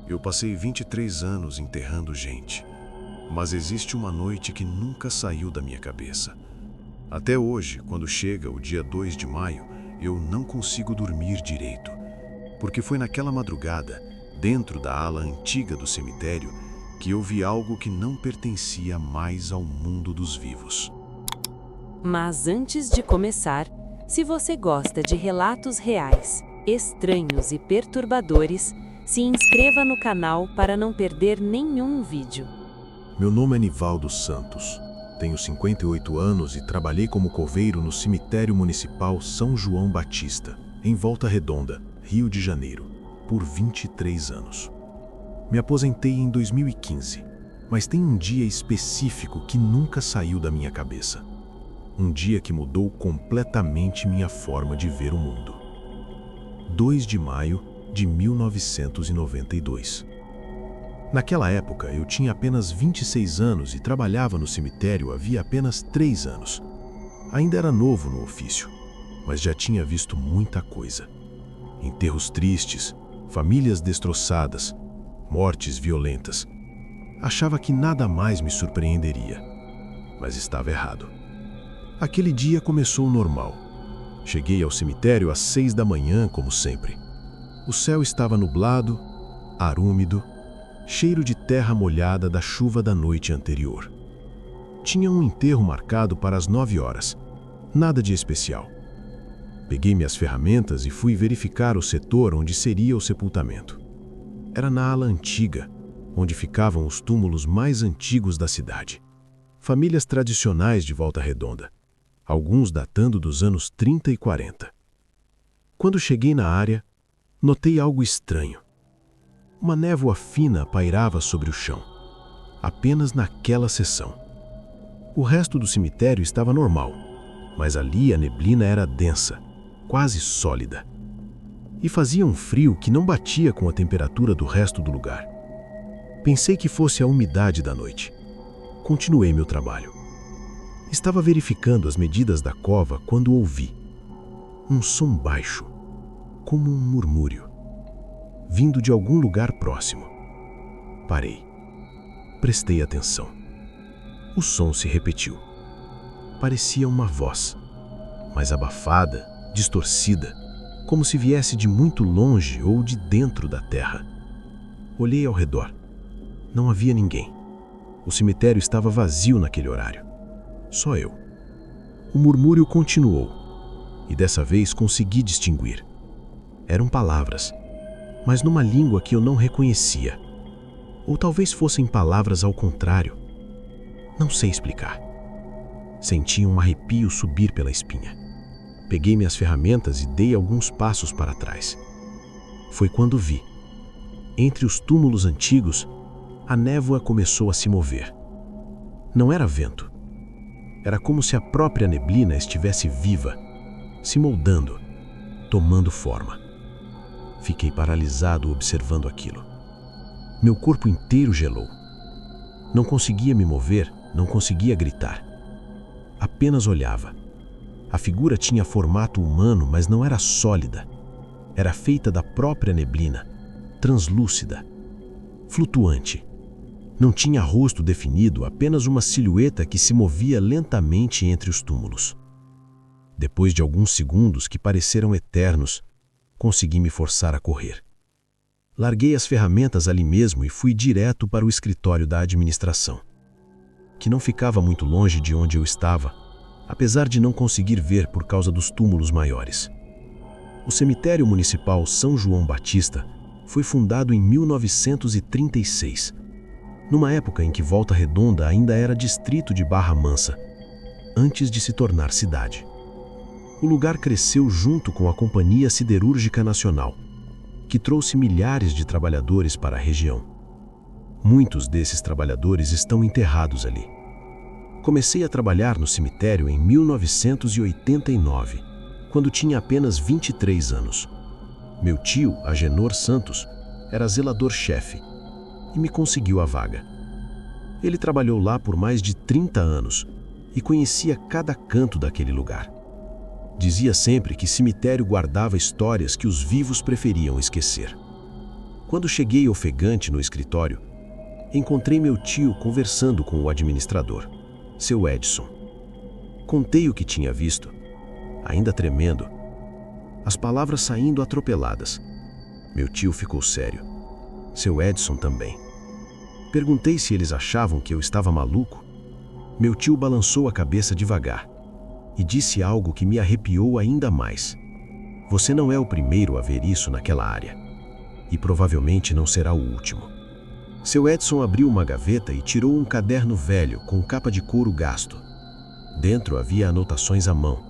Eu passei 23 anos enterrando gente, mas existe uma noite que nunca saiu da minha cabeça. Até hoje, quando chega o dia 2 de maio, eu não consigo dormir direito, porque foi naquela madrugada, dentro da ala antiga do cemitério, que eu vi algo que não pertencia mais ao mundo dos vivos. Mas antes de começar, se você gosta de relatos reais, estranhos e perturbadores, se inscreva no canal para não perder nenhum vídeo. Meu nome é Nivaldo Santos. Tenho 58 anos e trabalhei como coveiro no Cemitério Municipal São João Batista, em Volta Redonda, Rio de Janeiro, por 23 anos. Me aposentei em 2015, mas tem um dia específico que nunca saiu da minha cabeça. Um dia que mudou completamente minha forma de ver o mundo. 2 de maio de 1992. Naquela época, eu tinha apenas 26 anos e trabalhava no cemitério havia apenas 3 anos. Ainda era novo no ofício, mas já tinha visto muita coisa. Enterros tristes, famílias destroçadas, mortes violentas. Achava que nada mais me surpreenderia, mas estava errado. Aquele dia começou normal. Cheguei ao cemitério às 6 da manhã, como sempre. O céu estava nublado, ar úmido, cheiro de terra molhada da chuva da noite anterior. Tinha um enterro marcado para as 9 horas. Nada de especial. Peguei minhas ferramentas e fui verificar o setor onde seria o sepultamento. Era na ala antiga, onde ficavam os túmulos mais antigos da cidade. Famílias tradicionais de Volta Redonda, alguns datando dos anos 30 e 40. Quando cheguei na área, notei algo estranho. Uma névoa fina pairava sobre o chão, apenas naquela seção. O resto do cemitério estava normal, mas ali a neblina era densa, quase sólida. E fazia um frio que não batia com a temperatura do resto do lugar. Pensei que fosse a umidade da noite. Continuei meu trabalho. Estava verificando as medidas da cova quando ouvi um som baixo, como um murmúrio, vindo de algum lugar próximo. Parei. Prestei atenção. O som se repetiu. Parecia uma voz, mas abafada, distorcida, como se viesse de muito longe ou de dentro da terra. Olhei ao redor. Não havia ninguém. O cemitério estava vazio naquele horário. Só eu. O murmúrio continuou, e dessa vez consegui distinguir. Eram palavras, mas numa língua que eu não reconhecia. Ou talvez fossem palavras ao contrário. Não sei explicar. Senti um arrepio subir pela espinha. Peguei minhas ferramentas e dei alguns passos para trás. Foi quando vi. Entre os túmulos antigos, a névoa começou a se mover. Não era vento. Era como se a própria neblina estivesse viva, se moldando, tomando forma. Fiquei paralisado observando aquilo. Meu corpo inteiro gelou. Não conseguia me mover, não conseguia gritar. Apenas olhava. A figura tinha formato humano, mas não era sólida. Era feita da própria neblina, translúcida, flutuante. Não tinha rosto definido, apenas uma silhueta que se movia lentamente entre os túmulos. Depois de alguns segundos que pareceram eternos, consegui me forçar a correr. Larguei as ferramentas ali mesmo e fui direto para o escritório da administração, que não ficava muito longe de onde eu estava, apesar de não conseguir ver por causa dos túmulos maiores. O Cemitério Municipal São João Batista foi fundado em 1936, numa época em que Volta Redonda ainda era distrito de Barra Mansa, antes de se tornar cidade. O lugar cresceu junto com a Companhia Siderúrgica Nacional, que trouxe milhares de trabalhadores para a região. Muitos desses trabalhadores estão enterrados ali. Comecei a trabalhar no cemitério em 1989, quando tinha apenas 23 anos. Meu tio, Agenor Santos, era zelador-chefe e me conseguiu a vaga. Ele trabalhou lá por mais de 30 anos e conhecia cada canto daquele lugar. Dizia sempre que cemitério guardava histórias que os vivos preferiam esquecer. Quando cheguei ofegante no escritório, encontrei meu tio conversando com o administrador, seu Edson. Contei o que tinha visto, ainda tremendo, as palavras saindo atropeladas. Meu tio ficou sério. Seu Edson também. Perguntei se eles achavam que eu estava maluco. Meu tio balançou a cabeça devagar e disse algo que me arrepiou ainda mais. Você não é o primeiro a ver isso naquela área. E provavelmente não será o último. Seu Edson abriu uma gaveta e tirou um caderno velho com capa de couro gasto. Dentro havia anotações à mão,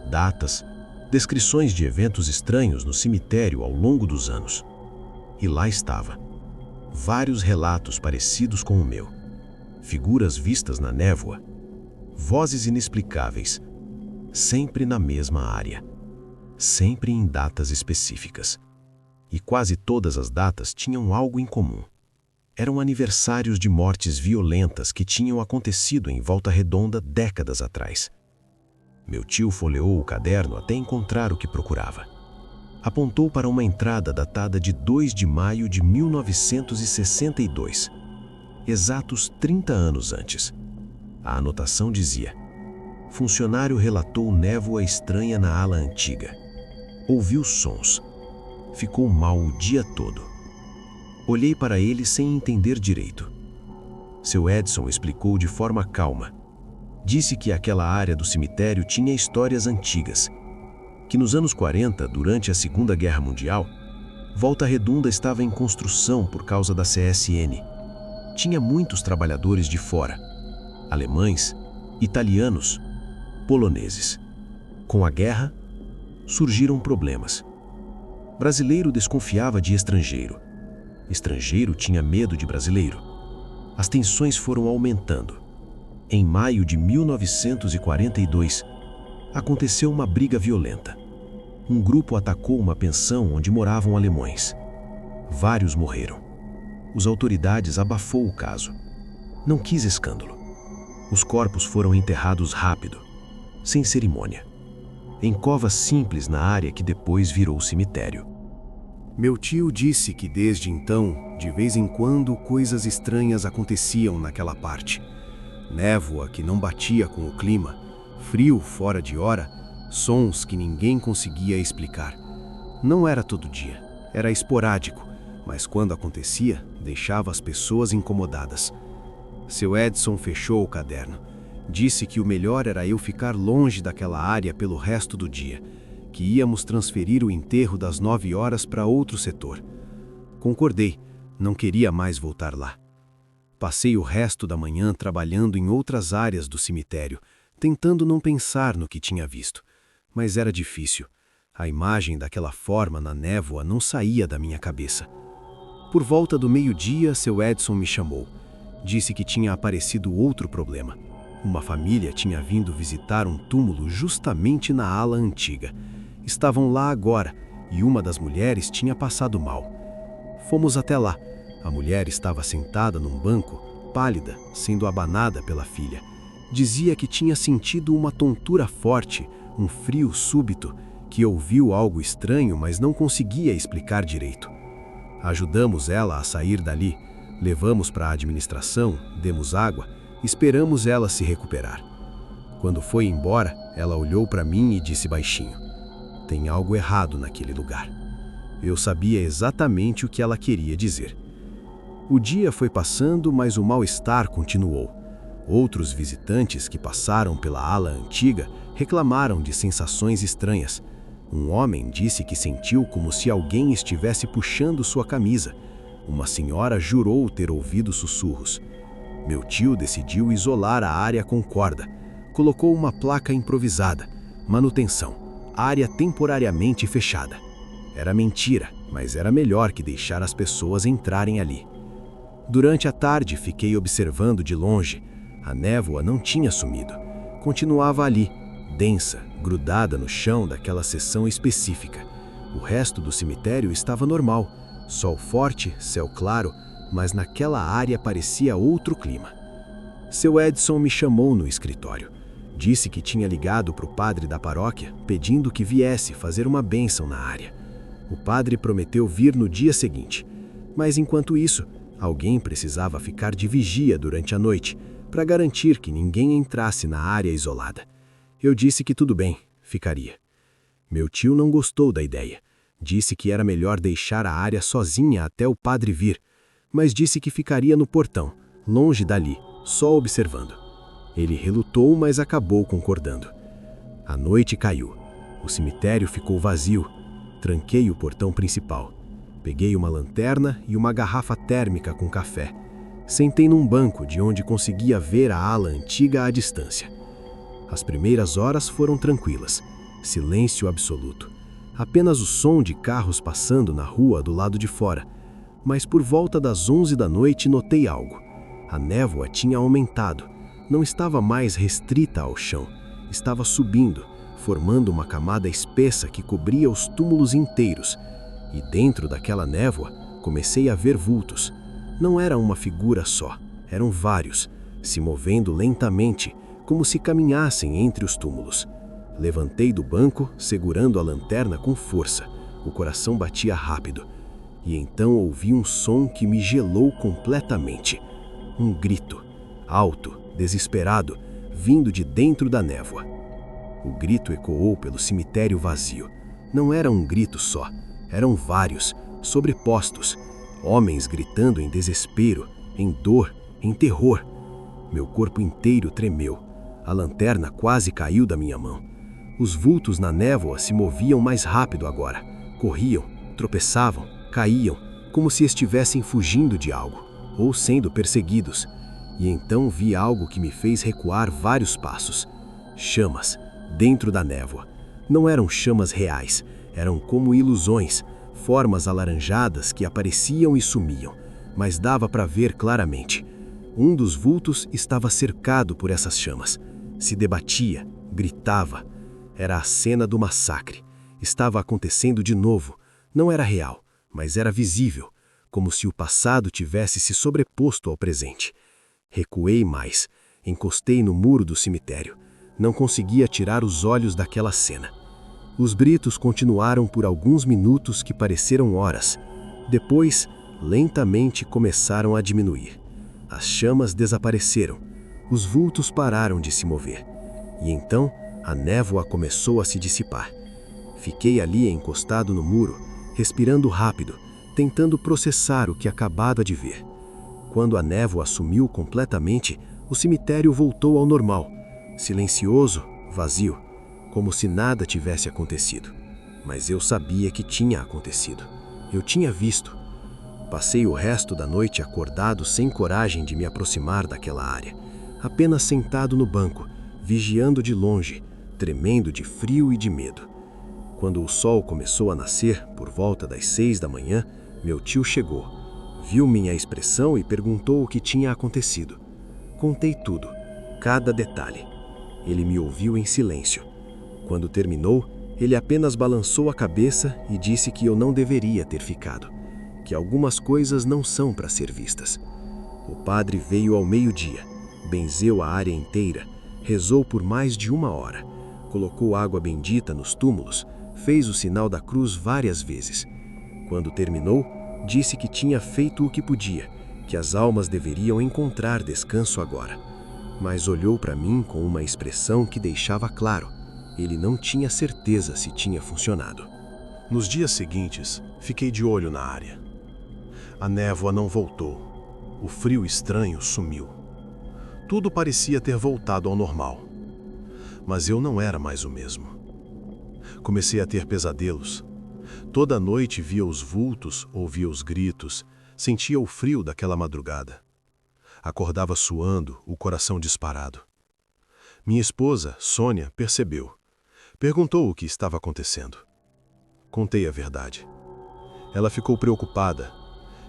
datas, descrições de eventos estranhos no cemitério ao longo dos anos. E lá estava. Vários relatos parecidos com o meu. Figuras vistas na névoa. Vozes inexplicáveis. Sempre na mesma área. Sempre em datas específicas. E quase todas as datas tinham algo em comum. Eram aniversários de mortes violentas que tinham acontecido em Volta Redonda décadas atrás. Meu tio folheou o caderno até encontrar o que procurava. Apontou para uma entrada datada de 2 de maio de 1962, exatos 30 anos antes. A anotação dizia: funcionário relatou névoa estranha na ala antiga. Ouviu sons. Ficou mal o dia todo. Olhei para ele sem entender direito. Seu Edson explicou de forma calma. Disse que aquela área do cemitério tinha histórias antigas. Que nos anos 40, durante a Segunda Guerra Mundial, Volta Redonda estava em construção por causa da CSN. Tinha muitos trabalhadores de fora. Alemães, italianos, poloneses. Com a guerra, surgiram problemas. Brasileiro desconfiava de estrangeiro. Estrangeiro tinha medo de brasileiro. As tensões foram aumentando. Em maio de 1942, aconteceu uma briga violenta. Um grupo atacou uma pensão onde moravam alemães. Vários morreram. As autoridades abafou o caso. Não quis escândalo. Os corpos foram enterrados rápido, sem cerimônia, em covas simples na área que depois virou cemitério. Meu tio disse que desde então, de vez em quando, coisas estranhas aconteciam naquela parte. Névoa que não batia com o clima, frio fora de hora, sons que ninguém conseguia explicar. Não era todo dia, era esporádico, mas quando acontecia, deixava as pessoas incomodadas. Seu Edson fechou o caderno. Disse que o melhor era eu ficar longe daquela área pelo resto do dia, que íamos transferir o enterro das 9 horas para outro setor. Concordei, não queria mais voltar lá. Passei o resto da manhã trabalhando em outras áreas do cemitério, tentando não pensar no que tinha visto. Mas era difícil. A imagem daquela forma na névoa não saía da minha cabeça. Por volta do meio-dia, seu Edson me chamou. Disse que tinha aparecido outro problema. Uma família tinha vindo visitar um túmulo justamente na ala antiga. Estavam lá agora e uma das mulheres tinha passado mal. Fomos até lá. A mulher estava sentada num banco, pálida, sendo abanada pela filha. Dizia que tinha sentido uma tontura forte, um frio súbito, que ouviu algo estranho, mas não conseguia explicar direito. Ajudamos ela a sair dali, levamos para a administração, demos água, esperamos ela se recuperar. Quando foi embora, ela olhou para mim e disse baixinho: tem algo errado naquele lugar. Eu sabia exatamente o que ela queria dizer. O dia foi passando, mas o mal-estar continuou. Outros visitantes que passaram pela ala antiga reclamaram de sensações estranhas. Um homem disse que sentiu como se alguém estivesse puxando sua camisa. Uma senhora jurou ter ouvido sussurros. Meu tio decidiu isolar a área com corda. Colocou uma placa improvisada: manutenção, área temporariamente fechada. Era mentira, mas era melhor que deixar as pessoas entrarem ali. Durante a tarde fiquei observando de longe. A névoa não tinha sumido. Continuava ali, densa, grudada no chão daquela seção específica. O resto do cemitério estava normal. Sol forte, céu claro, mas naquela área parecia outro clima. Seu Edson me chamou no escritório. Disse que tinha ligado para o padre da paróquia, pedindo que viesse fazer uma bênção na área. O padre prometeu vir no dia seguinte. Mas enquanto isso, alguém precisava ficar de vigia durante a noite, para garantir que ninguém entrasse na área isolada. Eu disse que tudo bem, ficaria. Meu tio não gostou da ideia. Disse que era melhor deixar a área sozinha até o padre vir, mas disse que ficaria no portão, longe dali, só observando. Ele relutou, mas acabou concordando. A noite caiu. O cemitério ficou vazio. Tranquei o portão principal. Peguei uma lanterna e uma garrafa térmica com café. Sentei num banco de onde conseguia ver a ala antiga à distância. As primeiras horas foram tranquilas. Silêncio absoluto. Apenas o som de carros passando na rua do lado de fora. Mas por volta das 11 da noite notei algo. A névoa tinha aumentado. Não estava mais restrita ao chão. Estava subindo, formando uma camada espessa que cobria os túmulos inteiros. E dentro daquela névoa, comecei a ver vultos. Não era uma figura só, eram vários, se movendo lentamente, como se caminhassem entre os túmulos. Levantei do banco, segurando a lanterna com força. O coração batia rápido. E então ouvi um som que me gelou completamente. Um grito, alto, desesperado, vindo de dentro da névoa. O grito ecoou pelo cemitério vazio. Não era um grito só, eram vários, sobrepostos. Homens gritando em desespero, em dor, em terror. Meu corpo inteiro tremeu. A lanterna quase caiu da minha mão. Os vultos na névoa se moviam mais rápido agora. Corriam, tropeçavam, caíam, como se estivessem fugindo de algo, ou sendo perseguidos. E então vi algo que me fez recuar vários passos. Chamas, dentro da névoa. Não eram chamas reais, eram como ilusões, formas alaranjadas que apareciam e sumiam, mas dava para ver claramente. Um dos vultos estava cercado por essas chamas. Se debatia, gritava. Era a cena do massacre. Estava acontecendo de novo. Não era real, mas era visível, como se o passado tivesse se sobreposto ao presente. Recuei mais, encostei no muro do cemitério. Não conseguia tirar os olhos daquela cena. Os gritos continuaram por alguns minutos que pareceram horas. Depois, lentamente começaram a diminuir. As chamas desapareceram. Os vultos pararam de se mover. E então, a névoa começou a se dissipar. Fiquei ali encostado no muro, respirando rápido, tentando processar o que acabava de ver. Quando a névoa sumiu completamente, o cemitério voltou ao normal. Silencioso, vazio. Como se nada tivesse acontecido. Mas eu sabia que tinha acontecido. Eu tinha visto. Passei o resto da noite acordado sem coragem de me aproximar daquela área. Apenas sentado no banco, vigiando de longe, tremendo de frio e de medo. Quando o sol começou a nascer, por volta das 6 da manhã, meu tio chegou. Viu minha expressão e perguntou o que tinha acontecido. Contei tudo, cada detalhe. Ele me ouviu em silêncio. Quando terminou, ele apenas balançou a cabeça e disse que eu não deveria ter ficado, que algumas coisas não são para ser vistas. O padre veio ao meio-dia, benzeu a área inteira, rezou por mais de 1 hora, colocou água bendita nos túmulos, fez o sinal da cruz várias vezes. Quando terminou, disse que tinha feito o que podia, que as almas deveriam encontrar descanso agora. Mas olhou para mim com uma expressão que deixava claro. Ele não tinha certeza se tinha funcionado. Nos dias seguintes, fiquei de olho na área. A névoa não voltou. O frio estranho sumiu. Tudo parecia ter voltado ao normal. Mas eu não era mais o mesmo. Comecei a ter pesadelos. Toda noite via os vultos, ouvia os gritos, sentia o frio daquela madrugada. Acordava suando, o coração disparado. Minha esposa, Sônia, percebeu. Perguntou o que estava acontecendo. Contei a verdade. Ela ficou preocupada.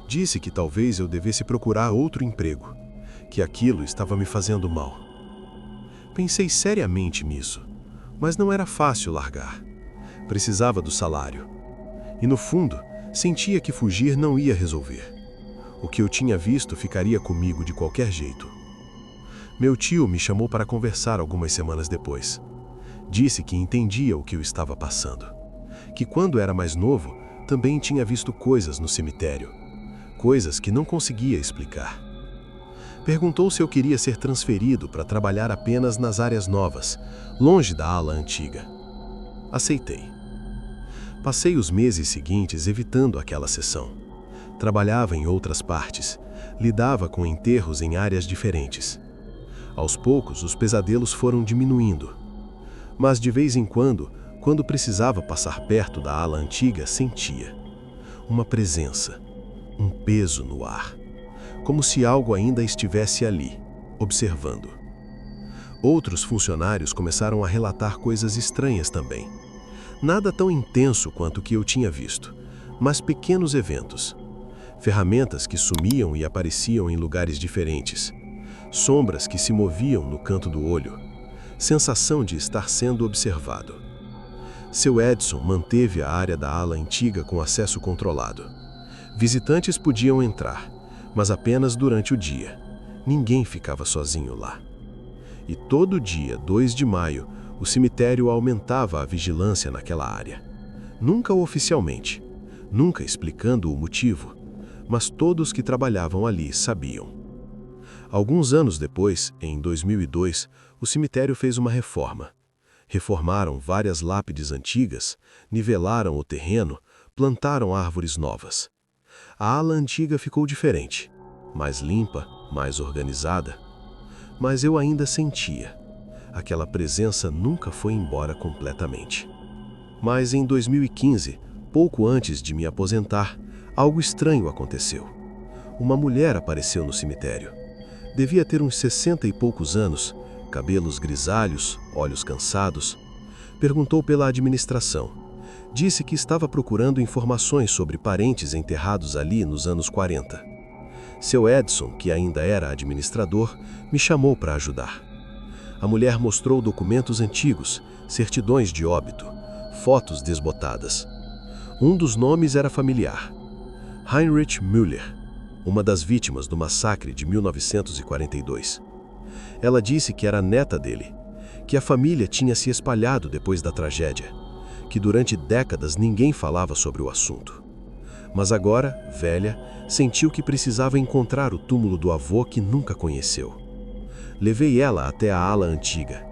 Disse que talvez eu devesse procurar outro emprego, que aquilo estava me fazendo mal. Pensei seriamente nisso, mas não era fácil largar. Precisava do salário. E no fundo, sentia que fugir não ia resolver. O que eu tinha visto ficaria comigo de qualquer jeito. Meu tio me chamou para conversar algumas semanas depois. Disse que entendia o que eu estava passando. Que quando era mais novo, também tinha visto coisas no cemitério. coisas que não conseguia explicar. Perguntou se eu queria ser transferido para trabalhar apenas nas áreas novas, longe da ala antiga. Aceitei. Passei os meses seguintes evitando aquela sessão. Trabalhava em outras partes, lidava com enterros em áreas diferentes. Aos poucos, os pesadelos foram diminuindo. Mas de vez em quando precisava passar perto da ala antiga, sentia uma presença, um peso no ar, como se algo ainda estivesse ali, observando. Outros funcionários começaram a relatar coisas estranhas também. Nada tão intenso quanto o que eu tinha visto, mas pequenos eventos. Ferramentas que sumiam e apareciam em lugares diferentes. Sombras que se moviam no canto do olho. Sensação de estar sendo observado. Seu Edson manteve a área da ala antiga com acesso controlado. Visitantes podiam entrar, mas apenas durante o dia. Ninguém ficava sozinho lá. E todo dia, 2 de maio, o cemitério aumentava a vigilância naquela área. Nunca oficialmente, nunca explicando o motivo, mas todos que trabalhavam ali sabiam. Alguns anos depois, em 2002, o cemitério fez uma reforma. Reformaram várias lápides antigas, nivelaram o terreno, plantaram árvores novas. A ala antiga ficou diferente, mais limpa, mais organizada. Mas eu ainda sentia. Aquela presença nunca foi embora completamente. Mas em 2015, pouco antes de me aposentar, algo estranho aconteceu. Uma mulher apareceu no cemitério. Devia ter uns 60 e poucos anos, cabelos grisalhos, olhos cansados. Perguntou pela administração. Disse que estava procurando informações sobre parentes enterrados ali nos anos 40. Seu Edson, que ainda era administrador, me chamou para ajudar. A mulher mostrou documentos antigos, certidões de óbito, fotos desbotadas. Um dos nomes era familiar. Heinrich Müller, uma das vítimas do massacre de 1942. Ela disse que era neta dele, que a família tinha se espalhado depois da tragédia, que durante décadas ninguém falava sobre o assunto. Mas agora, velha, sentiu que precisava encontrar o túmulo do avô que nunca conheceu. Levei ela até a ala antiga.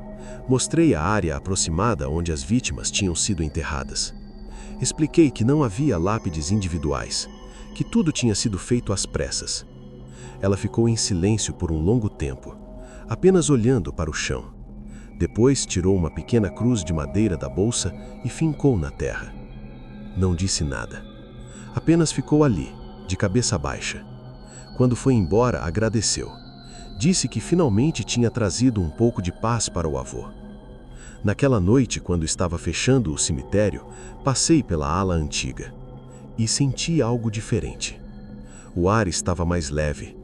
Mostrei a área aproximada onde as vítimas tinham sido enterradas. Expliquei que não havia lápides individuais, que tudo tinha sido feito às pressas. Ela ficou em silêncio por um longo tempo, apenas olhando para o chão. Depois tirou uma pequena cruz de madeira da bolsa e fincou na terra. Não disse nada. Apenas ficou ali, de cabeça baixa. Quando foi embora, agradeceu. Disse que finalmente tinha trazido um pouco de paz para o avô. Naquela noite, quando estava fechando o cemitério, passei pela ala antiga e senti algo diferente. O ar estava mais leve.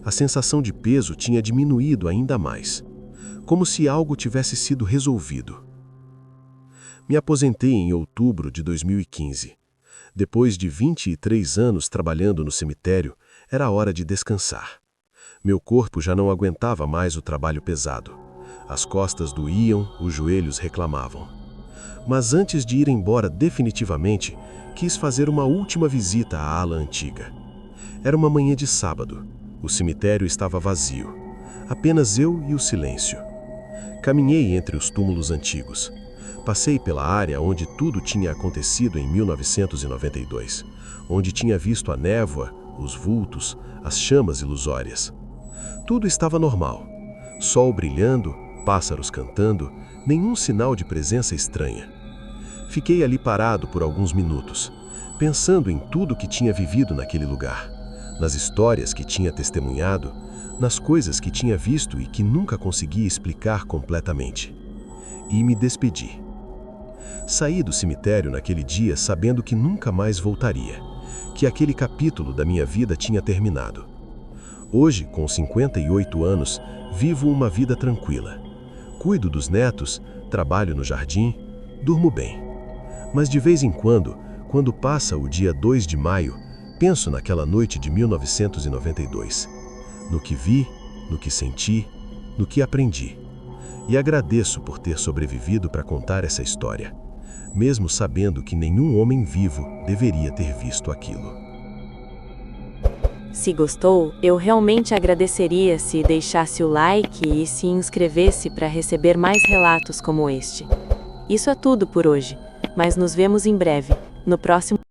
A sensação de peso tinha diminuído ainda mais, como se algo tivesse sido resolvido. Me aposentei em outubro de 2015. Depois de 23 anos trabalhando no cemitério, era hora de descansar. Meu corpo já não aguentava mais o trabalho pesado. As costas doíam, os joelhos reclamavam. Mas antes de ir embora definitivamente, quis fazer uma última visita à ala antiga. Era uma manhã de sábado. O cemitério estava vazio. Apenas eu e o silêncio. Caminhei entre os túmulos antigos. Passei pela área onde tudo tinha acontecido em 1992, onde tinha visto a névoa, os vultos, as chamas ilusórias. Tudo estava normal. Sol brilhando, pássaros cantando, nenhum sinal de presença estranha. Fiquei ali parado por alguns minutos, pensando em tudo que tinha vivido naquele lugar, nas histórias que tinha testemunhado, nas coisas que tinha visto e que nunca conseguia explicar completamente. E me despedi. Saí do cemitério naquele dia sabendo que nunca mais voltaria, que aquele capítulo da minha vida tinha terminado. Hoje, com 58 anos, vivo uma vida tranquila. Cuido dos netos, trabalho no jardim, durmo bem. Mas de vez em quando passa o dia 2 de maio, penso naquela noite de 1992. No que vi, no que senti, no que aprendi. E agradeço por ter sobrevivido para contar essa história, mesmo sabendo que nenhum homem vivo deveria ter visto aquilo. Se gostou, eu realmente agradeceria se deixasse o like e se inscrevesse para receber mais relatos como este. Isso é tudo por hoje, mas nos vemos em breve, no próximo